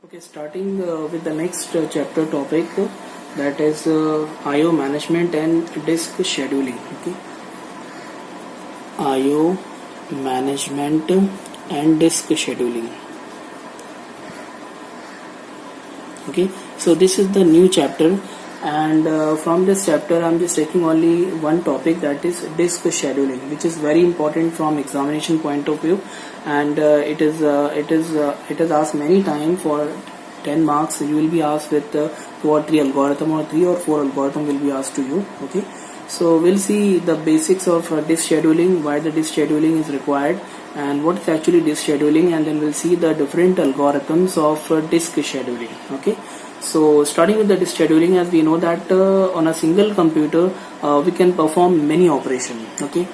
Okay, starting with the next chapter topic, that is IO management and disk scheduling. Okay, IO management and disk scheduling. Okay, so this is the new chapter, and from this chapter I'm just taking only one topic, that is disk scheduling, which is very important from examination point of view, and it is asked many times. For 10 marks you will be asked with 2 or 3 algorithm, or 3 or 4 algorithm will be asked to you. Okay, so we'll see the basics of disk scheduling, why the disk scheduling is required, and what is actually disk scheduling, and then we'll see the different algorithms of disk scheduling. Okay, so starting with the disk scheduling, as we know that on a single computer we can perform many operations. Okay,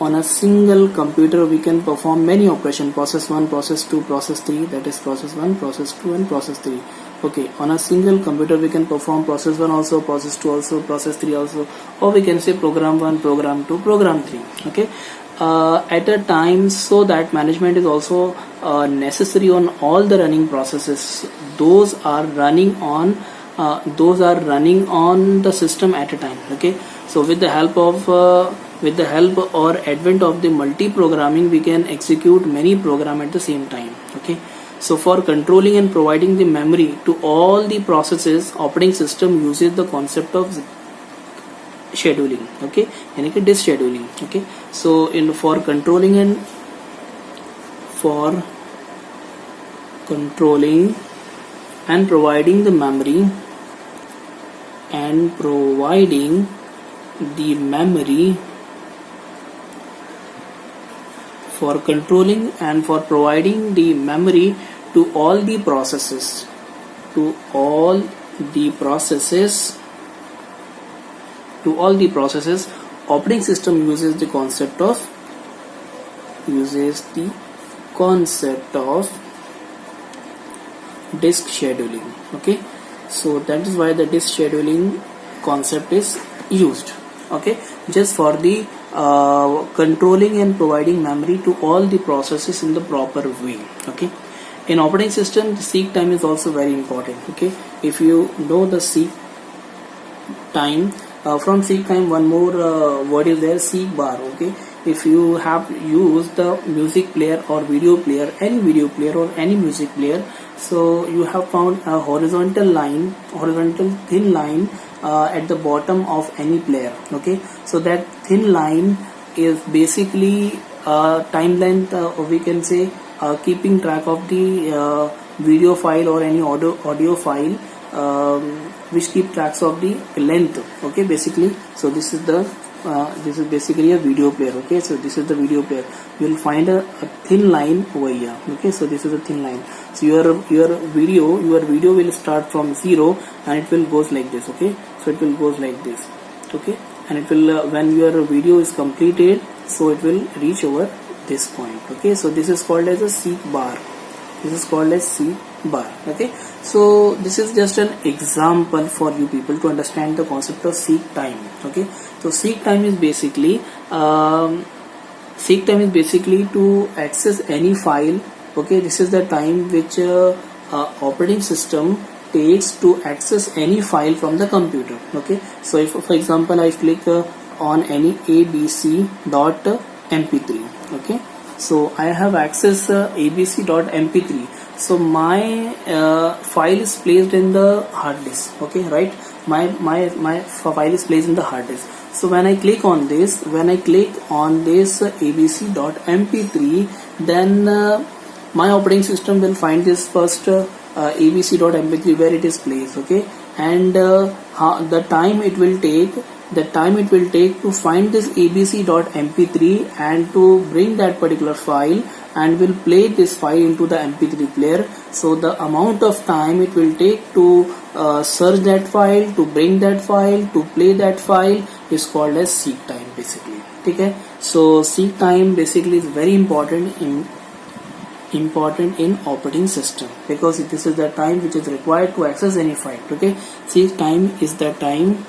on a single computer we can perform many operations: process 1, process 2, process 3, that is process 1, process 2 and process 3. Okay, on a single computer we can perform process 1 also, process 2 also, process 3 also, or we can say program 1, program 2, program 3. Okay, at a time, so that management is also necessary on all the running processes. Those are running on the system at a time. Okay, so with the help or advent of the multi-programming, we can execute many programs at the same time. Okay, so for controlling and providing the memory to all the processes, operating system uses the concept of scheduling. Okay, यानी कि disk scheduling. Okay, so for controlling and providing the memory for controlling and for providing the memory to all the processes, operating system uses the concept of disk scheduling. Okay, so that is why the disk scheduling concept is used. Okay, just for the controlling and providing memory to all the processes in the proper way. Okay, in operating system the seek time is also very important. Okay, if you know the seek time, from seek time one more word is there, seek bar. Okay, if you have used the music player or video player, any video player or any music player, so you have found a horizontal thin line at the bottom of any player. Okay, so that thin line is basically time length, we can say keeping track of the video file or any audio file, which keep tracks of the length. Okay, basically, so this is basically a video player. Okay, so this is the video player. You will find a thin line over here. Okay, so this is a thin line. So your video will start from 0 and it will goes like this. Okay, so it will goes like this. Okay, and it will when your video is completed, so it will reach over this point. Okay, so this is called as a seek bar. Okay, so this is just an example for you people to understand the concept of seek time. Okay, so seek time is basically to access any file. Okay, this is the time which operating system takes to access any file from the computer. Okay, so if for example I click on any abc.mp3. okay, so I have access abc.mp3. so my file is placed in the hard disk. Okay, right, my file is placed in the hard disk. So when I click on this abc.mp3, then my operating system will find this first abc.mp3 where it is placed. Okay, and the time it will take to find this abc.mp3 and to bring that particular file, and will play this file into the mp3 player. So the amount of time it will take to search that file, to bring that file, to play that file is called as seek time basically. Okay, so seek time basically is very important in operating system, because this is the time which is required to access any file. Okay, seek time is the time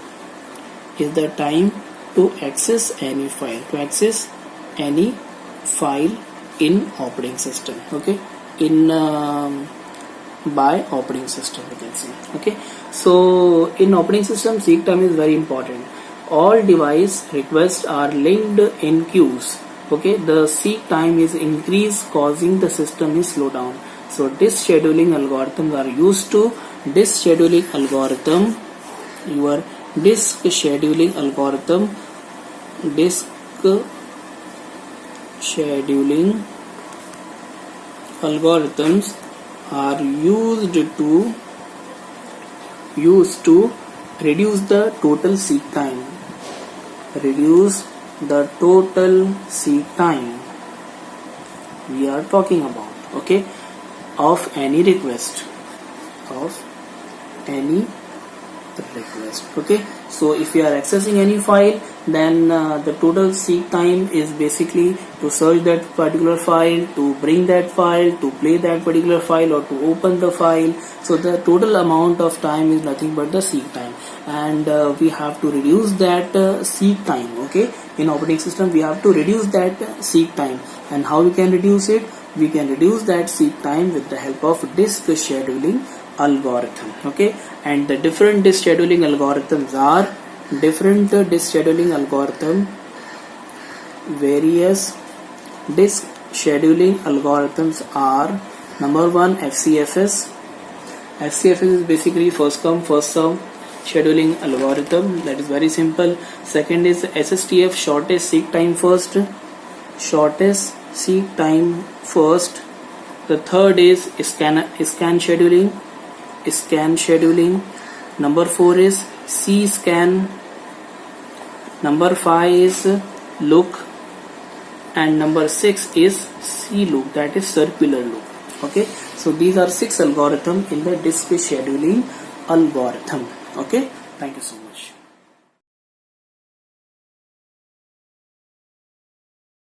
to access any file in operating system. Okay, in by operating system, we can say. Okay, so in operating system, seek time is very important. All device requests are linked in queues. Okay, the seek time is increased, causing the system is slow down. So disk scheduling algorithms are used to disk scheduling algorithm. Your disk scheduling algorithm, disk scheduling algorithms are used to reduce the total seek time. Reduce the total seek time we are talking about. Okay, of any request. Okay, so if you are accessing any file, then the total seek time is basically to search that particular file, to bring that file, to play that particular file, or to open the file. So the total amount of time is nothing but the seek time, and we have to reduce that seek time. Okay, in operating system we have to reduce that seek time, and how we can reduce it? We can reduce that seek time with the help of disk scheduling algorithm. Okay, and the different disk scheduling algorithms are various disk scheduling algorithms are: number one, FCFS. FCFS is basically first come first serve scheduling algorithm. That is very simple. Second is SSTF, shortest seek time first. The third is scan scheduling. Number 4 is C-scan. Number 5 is look, and number 6 is C-loop, that is circular loop. Okay, so these are 6 algorithms in the disk scheduling algorithm. Okay, thank you so much.